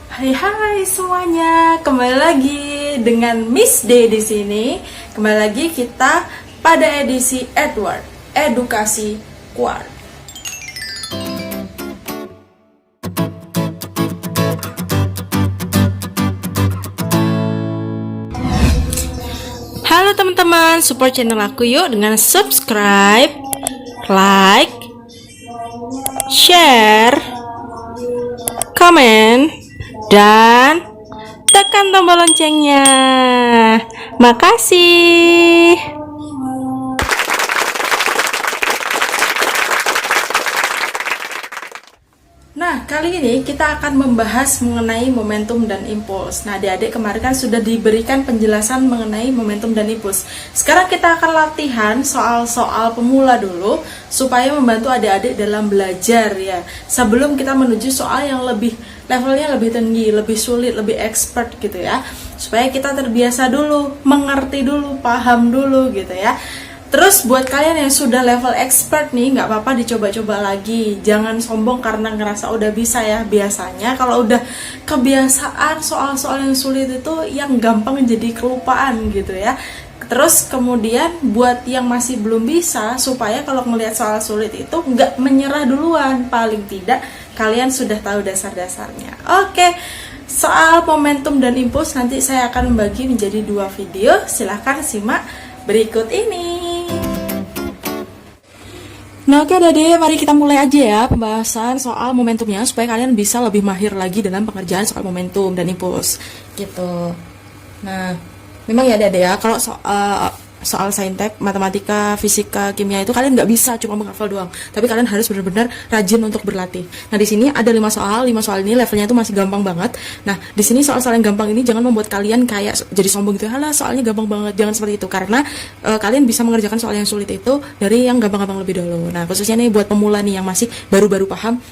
Hai semuanya, kembali lagi dengan Miss D di sini. Kembali lagi kita pada edisi Edward Edukasi Quart. Halo teman-teman, support channel aku yuk dengan subscribe, like, share, komen, dan tekan tombol loncengnya. Makasih. Nah, kali ini kita akan membahas mengenai momentum dan impuls. Nah, adik-adik kemarin kan sudah diberikan penjelasan mengenai momentum dan impuls. Sekarang kita akan latihan soal-soal pemula dulu supaya membantu adik-adik dalam belajar ya. Sebelum kita menuju soal yang levelnya lebih tinggi, lebih sulit, lebih expert gitu ya. Supaya kita terbiasa dulu, mengerti dulu, paham dulu gitu ya. Terus buat kalian yang sudah level expert nih, nggak apa-apa dicoba-coba lagi. Jangan sombong karena ngerasa udah bisa ya. Biasanya kalau udah kebiasaan soal-soal yang sulit itu yang gampang jadi kelupaan gitu ya. Terus kemudian buat yang masih belum bisa, supaya kalau melihat soal sulit itu nggak menyerah duluan. Paling tidak kalian sudah tahu dasar-dasarnya. Oke. Soal momentum dan impuls nanti saya akan membagi menjadi 2 video. Silahkan simak berikut ini. Nah oke adik-adik, mari kita mulai aja ya pembahasan soal momentumnya supaya kalian bisa lebih mahir lagi dalam pengerjaan soal momentum dan impuls gitu. Nah memang ya adik-adik ya, kalau soal saintek, matematika, fisika, kimia itu kalian nggak bisa cuma menghafal doang, tapi kalian harus benar-benar rajin untuk berlatih. Nah di sini ada 5 soal ini levelnya itu masih gampang banget. Nah di sini soal-soal yang gampang ini jangan membuat kalian kayak jadi sombong gitu, halah soalnya gampang banget, jangan seperti itu, karena kalian bisa mengerjakan soal yang sulit itu dari yang gampang-gampang lebih dulu. Nah khususnya nih buat pemula nih yang masih baru-baru paham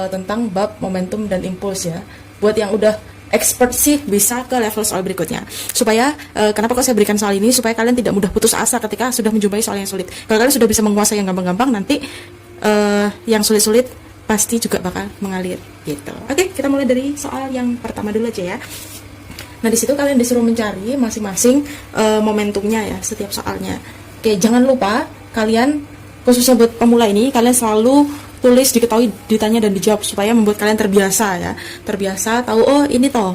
tentang bab momentum dan impuls ya. Buat yang udah expert sih bisa ke level soal berikutnya. Supaya kenapa kok saya berikan soal ini, supaya kalian tidak mudah putus asa ketika sudah menjumpai soal yang sulit. Kalau kalian sudah bisa menguasai yang gampang-gampang, nanti yang sulit-sulit pasti juga bakal mengalir gitu. Oke, kita mulai dari soal yang pertama dulu aja ya. Nah, di situ kalian disuruh mencari masing-masing momentumnya ya setiap soalnya. Oke, jangan lupa kalian khususnya buat pemula ini kalian selalu tulis, diketahui, ditanya dan dijawab supaya membuat kalian terbiasa ya, terbiasa tahu oh ini toh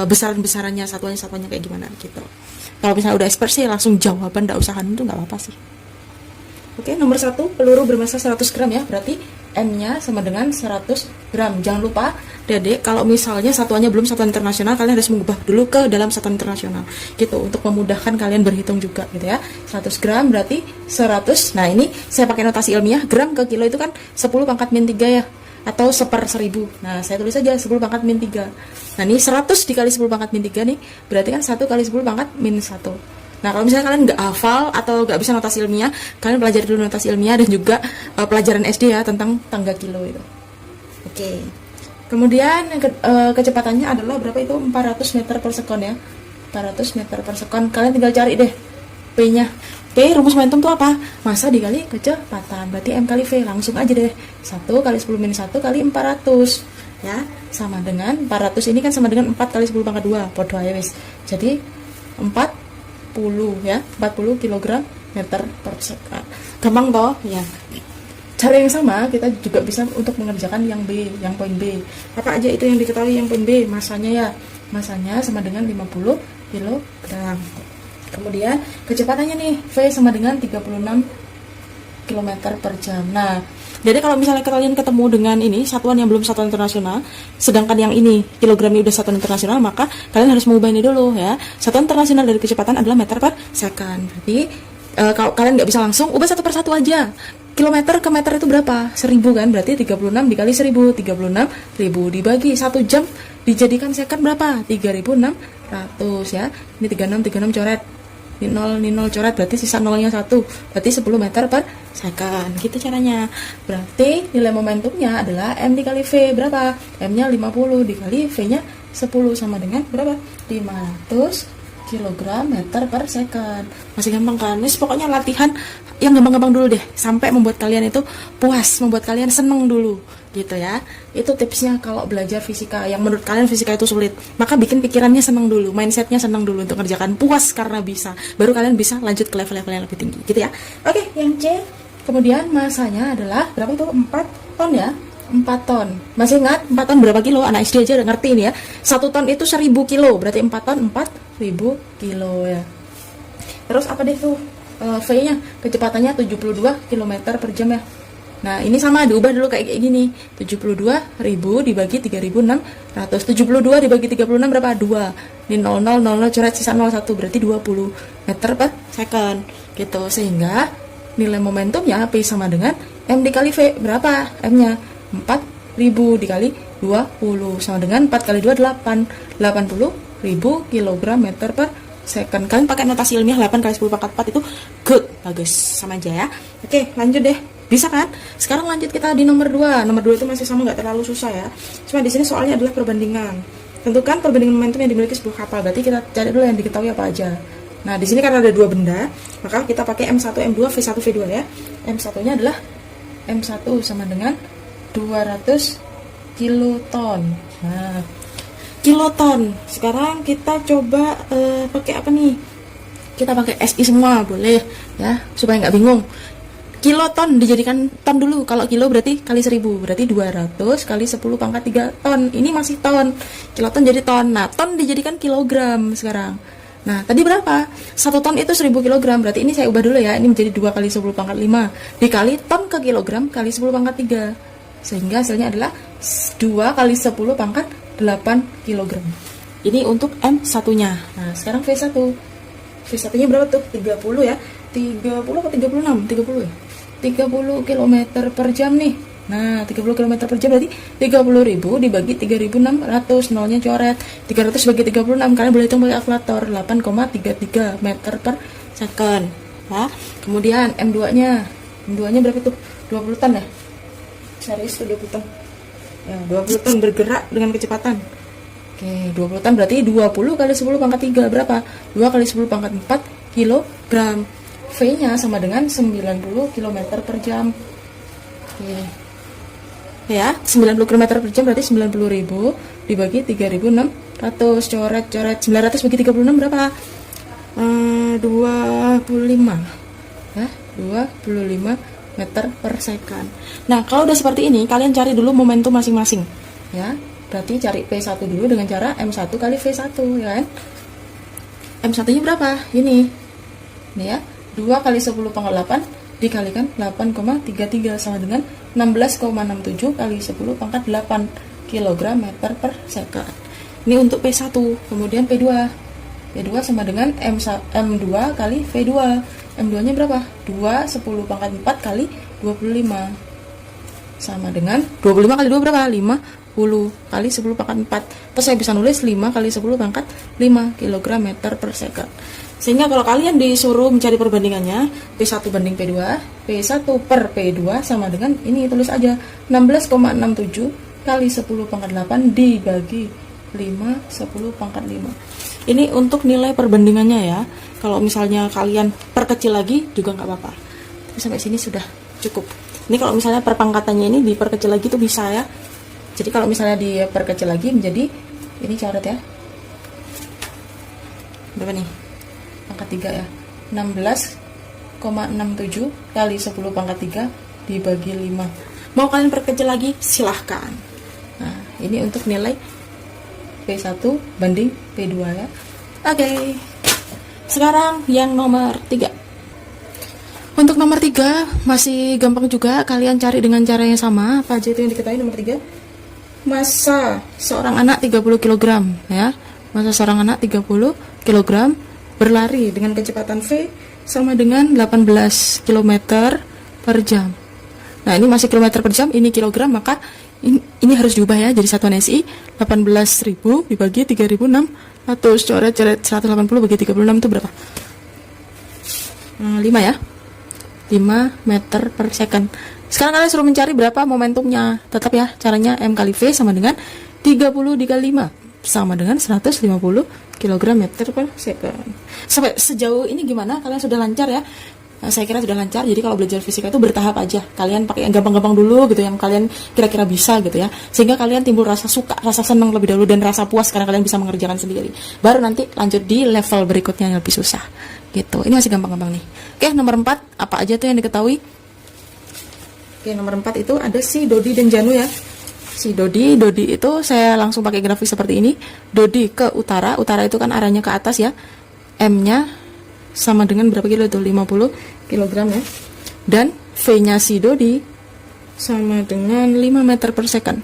besaran-besarannya, satuannya kayak gimana gitu. Kalau misalnya udah expert sih langsung jawaban, nggak usah itu nggak apa-apa sih. Oke, nomor 1, peluru bermasa 100 gram ya, berarti M-nya sama dengan 100 gram. Jangan lupa, Dede, kalau misalnya satuannya belum satuan internasional, kalian harus mengubah dulu ke dalam satuan internasional. Gitu, untuk memudahkan kalian berhitung juga gitu ya. 100 gram berarti 100. Nah, ini saya pakai notasi ilmiah, gram ke kilo itu kan 10 pangkat min 3 ya, atau 1/1000. Nah, saya tulis aja 10 pangkat min 3. Nah, ini 100 dikali 10 pangkat min 3 nih, berarti kan 1 kali 10 pangkat min 1. Nah, kalau misalnya kalian nggak hafal atau nggak bisa notasi ilmiah, kalian pelajari dulu notasi ilmiah dan juga pelajaran SD ya tentang tangga kilo itu. Oke. Kemudian kecepatannya adalah berapa itu? 400 meter per sekon ya. 400 meter per sekon. Kalian tinggal cari deh P-nya. P, rumus momentum itu apa? Massa dikali kecepatan. Berarti M kali V. Langsung aja deh. 1 kali 10 min 1 kali 400. Ya, sama dengan 400 ini kan sama dengan 4 kali 10 pangkat 2. Podo aja wis. Jadi 40 ya, 40 kg meter per sekon. Gampang toh ya. Cara yang sama kita juga bisa untuk mengerjakan yang B, yang poin B. Apa aja itu yang diketahui yang poin B? Masanya ya. Masanya sama dengan 50 kg. Kemudian kecepatannya nih, V sama dengan 36 km per jam. Nah, jadi kalau misalnya kalian ketemu dengan ini satuan yang belum satuan internasional, sedangkan yang ini kilogramnya udah satuan internasional, maka kalian harus mengubah ini dulu ya. Satuan internasional dari kecepatan adalah meter per second. Jadi kalau kalian nggak bisa langsung, ubah satu persatu aja. Kilometer ke meter itu berapa? 1000 kan? Berarti 36 dikali 1000, 36.000 dibagi 1 jam dijadikan second berapa? 3600 ya. Ini 36 coret. Ini 0 coret, berarti sisa nolnya 1, berarti 10 meter per second. Gitu caranya. Berarti nilai momentumnya adalah M dikali V berapa? M nya 50 dikali V nya 10 sama dengan berapa? 500 kilogram meter per second. Masih gampang kan? Ini pokoknya latihan yang gampang-gampang dulu deh, sampai membuat kalian itu puas, membuat kalian seneng dulu gitu ya. Itu tipsnya kalau belajar fisika yang menurut kalian fisika itu sulit, maka bikin pikirannya seneng dulu, mindsetnya seneng dulu untuk kerjakan, puas karena bisa, baru kalian bisa lanjut ke level-level yang lebih tinggi gitu ya. Oke, yang C, kemudian masanya adalah berapa itu? 4 ton ya, 4 ton. Masih ingat 4 ton berapa kilo? Anak SD aja udah ngerti ini ya. 1 ton itu 1000 kilo, berarti 4 ton 4000 kilo ya. Terus apa deh tuh? V-nya, kecepatannya 72 km per jam ya. Nah, ini sama diubah dulu kayak gini. 72.000 dibagi 3.600. 72 dibagi 36 berapa? 2. Ini 0000 coret sisa 01 berarti 20 meter per second. Gitu. Sehingga nilai momentumnya P sama dengan M dikali V. Berapa? M-nya 4000 dikali 20 sama dengan 4 kali 2 8. 80.000 kg meter per second. Kalian pakai notasi ilmiah 8 kali 10 pangkat 4 itu good, bagus, sama aja ya. Oke, lanjut deh. Bisa kan? Sekarang lanjut kita di nomor 2. Nomor 2 itu masih sama, nggak terlalu susah ya. Cuma di sini soalnya adalah perbandingan. Tentukan perbandingan momentum yang dimiliki sebuah kapal. Berarti kita cari dulu yang diketahui apa aja. Nah, di sini karena ada dua benda, maka kita pakai M1, M2, V1, V2 ya. M1-nya adalah M1 sama dengan 200 kiloton. Nah, kiloton. Sekarang kita coba pakai apa nih? Kita pakai SI semua boleh ya, supaya nggak bingung. Kiloton dijadikan ton dulu. Kalau kilo berarti kali 1000, berarti 200 kali 10 pangkat 3 ton. Ini masih ton. Kiloton jadi ton. Nah, ton dijadikan kilogram sekarang. Nah, tadi berapa? 1 ton itu 1000 kilogram. Berarti ini saya ubah dulu ya. Ini menjadi 2 kali 10 pangkat 5 dikali ton ke kilogram kali 10 pangkat 3. Sehingga hasilnya adalah 2 kali 10 pangkat 8 kg. Ini untuk M1-nya. Nah, sekarang V1. V1-nya berapa tuh? 30 ya. 30 atau 36? 30 ya. 30 km per jam nih. Nah, 30 km per jam berarti 30.000 dibagi 3.600. Nolnya coret. 300 bagi 36. Kalian boleh hitung pakai kalkulator. 8,33 meter per second. Nah, kemudian M2-nya. M2-nya berapa tuh? 20 ton ya? Serius tuh 20 ton. Ya, 20 ton bergerak dengan kecepatan. Oke, 20 ton berarti 20 kali 10 pangkat 3 berapa? 2 kali 10 pangkat 4 kilogram. V-nya sama dengan 90 km per jam. Oke. Ya, 90 km per jam berarti 90.000 dibagi 3.600. Coret-coret 900 bagi 36 berapa? 25. Ya, 25 meter per second. Nah, kalau udah seperti ini, kalian cari dulu momentum masing-masing. Ya, berarti cari P1 dulu dengan cara M1 kali V1, ya kan? M1-nya berapa? Ini ya, 2 kali 10 pangkat 8 dikalikan 8,33 sama dengan 16,67 kali 10 pangkat 8 kg meter per second. Ini untuk P1. Kemudian P2. P2 sama dengan M2 kali V2. M2-nya berapa? 2 10 pangkat 4 kali 25 sama dengan 25 kali 2 berapa? 50 kali 10 pangkat 4. Terus saya bisa nulis 5 kali 10 pangkat 5 kg meter per second. Sehingga kalau kalian disuruh mencari perbandingannya P1 banding P2, P1 per P2 sama dengan ini, tulis aja 16,67 kali 10 pangkat 8 dibagi 5 10 pangkat 5. Ini untuk nilai perbandingannya ya. Kalau misalnya kalian perkecil lagi juga nggak apa-apa. Sampai sini sudah cukup. Ini kalau misalnya perpangkatannya ini diperkecil lagi tuh bisa ya. Jadi kalau misalnya diperkecil lagi menjadi ini coret ya. Berapa nih? Pangkat 3 ya. 16,67 kali 10 pangkat 3 dibagi 5. Mau kalian perkecil lagi silahkan. Nah, ini untuk nilai P1 banding P2 ya. Oke. Sekarang yang nomor 3. Untuk nomor 3 masih gampang juga, kalian cari dengan cara yang sama. Apa aja itu yang diketahui nomor 3? Massa seorang anak 30 kg ya. Massa seorang anak 30 kg berlari dengan kecepatan V sama dengan 18 km per jam. Nah, ini masih kilometer per jam, ini kilogram, maka ini harus diubah ya jadi satuan SI. 18.000 dibagi 3.600. Coret-coret 180 bagi 36 itu berapa? 5 ya. 5 meter per second. Sekarang kalian suruh mencari berapa momentumnya. Tetap ya, caranya M kali V sama dengan 30 dikali 5 sama dengan 150 kilogram meter per second. Sampai sejauh ini gimana? Kalian sudah lancar ya? Nah, saya kira sudah lancar. Jadi kalau belajar fisika itu bertahap aja. Kalian pakai yang gampang-gampang dulu gitu, yang kalian kira-kira bisa gitu ya. Sehingga kalian timbul rasa suka, rasa senang lebih dahulu dan rasa puas karena kalian bisa mengerjakan sendiri. Baru nanti lanjut di level berikutnya yang lebih susah. Gitu. Ini masih gampang-gampang nih. Oke, nomor 4 apa aja tuh yang diketahui? Oke, nomor 4 itu ada si Dodi dan Janu ya. Si Dodi itu saya langsung pakai grafik seperti ini. Dodi ke utara itu kan arahnya ke atas ya. M-nya sama dengan berapa kilo itu? 50 kilogram ya. Dan V-nya si Dodi sama dengan 5 meter per second.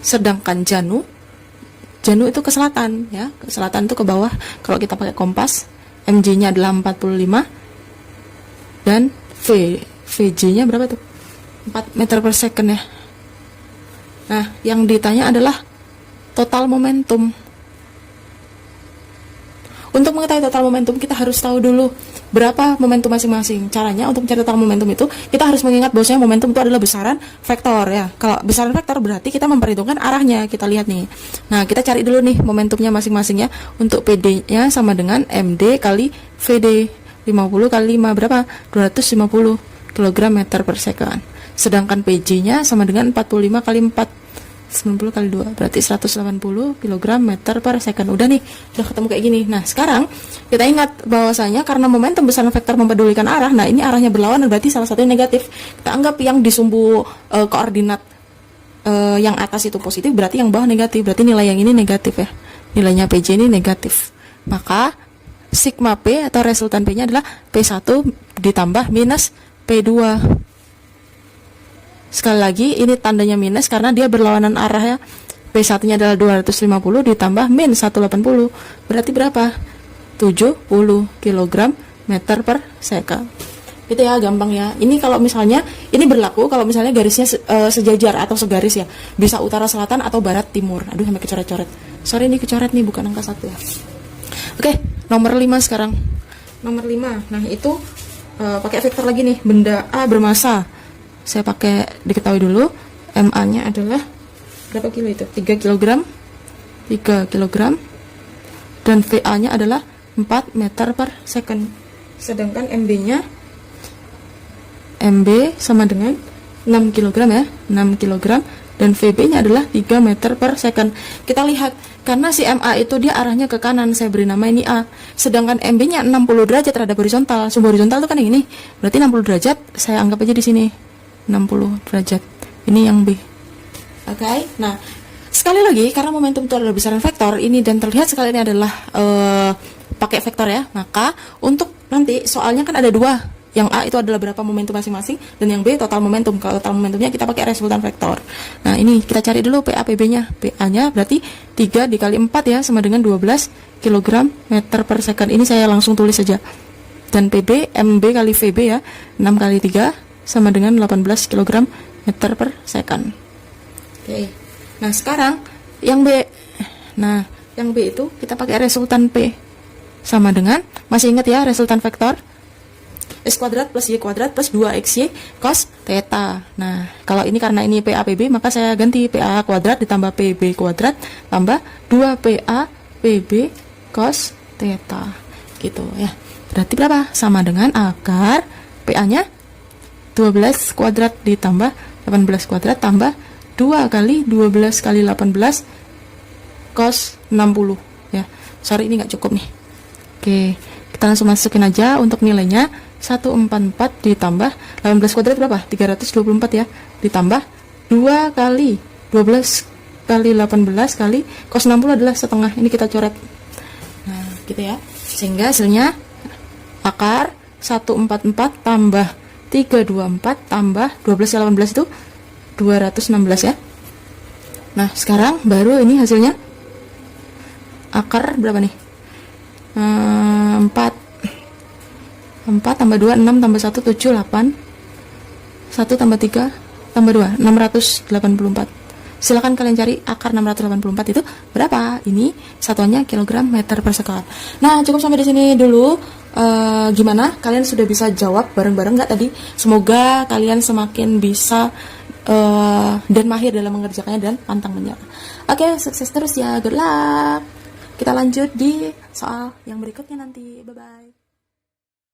Sedangkan Janu itu ke selatan ya. Ke selatan itu ke bawah kalau kita pakai kompas. MJ-nya adalah 45 dan VJ-nya berapa tuh? 4 meter per second ya. Nah, yang ditanya adalah total momentum. Untuk mengetahui total momentum, kita harus tahu dulu berapa momentum masing-masing. Caranya untuk mencari total momentum itu, kita harus mengingat bahwasanya momentum itu adalah besaran vektor ya. Kalau besaran vektor berarti kita memperhitungkan arahnya. Kita lihat nih. Nah, kita cari dulu nih momentumnya masing-masing ya. Untuk PD-nya sama dengan MD kali VD. 50 kali 5 berapa? 250 kg meter per second. Sedangkan PJ-nya sama dengan 45 kali 4, 90 kali 2, berarti 180 kg meter per second. Udah nih, udah ketemu kayak gini. Nah, sekarang kita ingat bahwasanya karena momentum besaran vektor mempedulikan arah, nah ini arahnya berlawanan, berarti salah satunya negatif. Kita anggap yang di sumbu koordinat yang atas itu positif, berarti yang bawah negatif. Berarti nilai yang ini negatif ya. Nilainya PJ ini negatif. Maka sigma P atau resultan P-nya adalah P1 ditambah minus P2. Sekali lagi, ini tandanya minus karena dia berlawanan arah ya. P1-nya adalah 250 ditambah min 180. Berarti berapa? 70 kg meter per second. Itu ya, gampang ya. Ini kalau misalnya, ini berlaku kalau misalnya garisnya sejajar atau segaris ya. Bisa utara selatan atau barat timur. Aduh, sampai kecoret-coret. Sorry, ini kecoret nih, bukan angka 1 ya. Oke, nomor 5 sekarang. Nomor 5, nah itu pakai vektor lagi nih. Benda A bermasa. Saya pakai diketahui dulu, MA-nya adalah berapa kilo itu? 3 kg, dan VA-nya adalah 4 meter per second. Sedangkan MB-nya, MB sama dengan 6 kg ya, 6 kg, dan VB-nya adalah 3 meter per second. Kita lihat, karena si MA itu dia arahnya ke kanan, saya beri nama ini A. Sedangkan MB-nya 60 derajat terhadap horizontal. Sumbu horizontal itu kan yang ini. Berarti 60 derajat, saya anggap aja di sini. 60 derajat. Ini yang B. Oke. Nah, sekali lagi karena momentum itu adalah besaran vektor ini dan terlihat sekali ini adalah pakai vektor ya. Maka untuk nanti soalnya kan ada dua. Yang A itu adalah berapa momentum masing-masing dan yang B total momentum. Kalau total momentumnya kita pakai resultan vektor. Nah, ini kita cari dulu PA PB-nya. PA-nya berarti 3 dikali 4 ya sama dengan 12 kg meter per second. Ini saya langsung tulis saja. Dan PB MB kali VB ya, 6 kali 3 sama dengan 18 kg meter per second. Oke. Nah, sekarang yang B. Nah, yang B itu kita pakai resultan P. Sama dengan, masih ingat ya resultan vektor? X kuadrat plus Y kuadrat plus 2XY cos theta. Nah, kalau ini karena ini PA PB, maka saya ganti PA kuadrat ditambah PB kuadrat tambah 2PA PB cos theta. Gitu ya. Berarti berapa? Sama dengan akar PA-nya 12 kuadrat ditambah 18 kuadrat tambah 2 kali 12 kali 18 cos 60 ya. Sorry, ini nggak cukup nih. Oke, kita langsung masukin aja untuk nilainya. 144 ditambah 18 kuadrat berapa? 324 ya. Ditambah 2 kali 12 kali 18 kali cos 60 adalah setengah. Ini kita coret. Nah, gitu ya. Sehingga hasilnya akar 144 tambah 324 tambah 12 kali 18 itu 216 ya. Nah, sekarang baru ini hasilnya akar berapa nih? 4 tambah 2, 6 tambah 1, 7, 8 1 tambah 3 tambah 2, 684. Silakan kalian cari akar 684 itu berapa? Ini satuannya kilogram meter per second. Nah, cukup sampai di sini dulu. Gimana? Kalian sudah bisa jawab bareng-bareng nggak tadi? Semoga kalian semakin bisa dan mahir dalam mengerjakannya dan pantang menyerah. Oke, sukses terus ya. Good luck. kita lanjut di soal yang berikutnya nanti. Bye bye.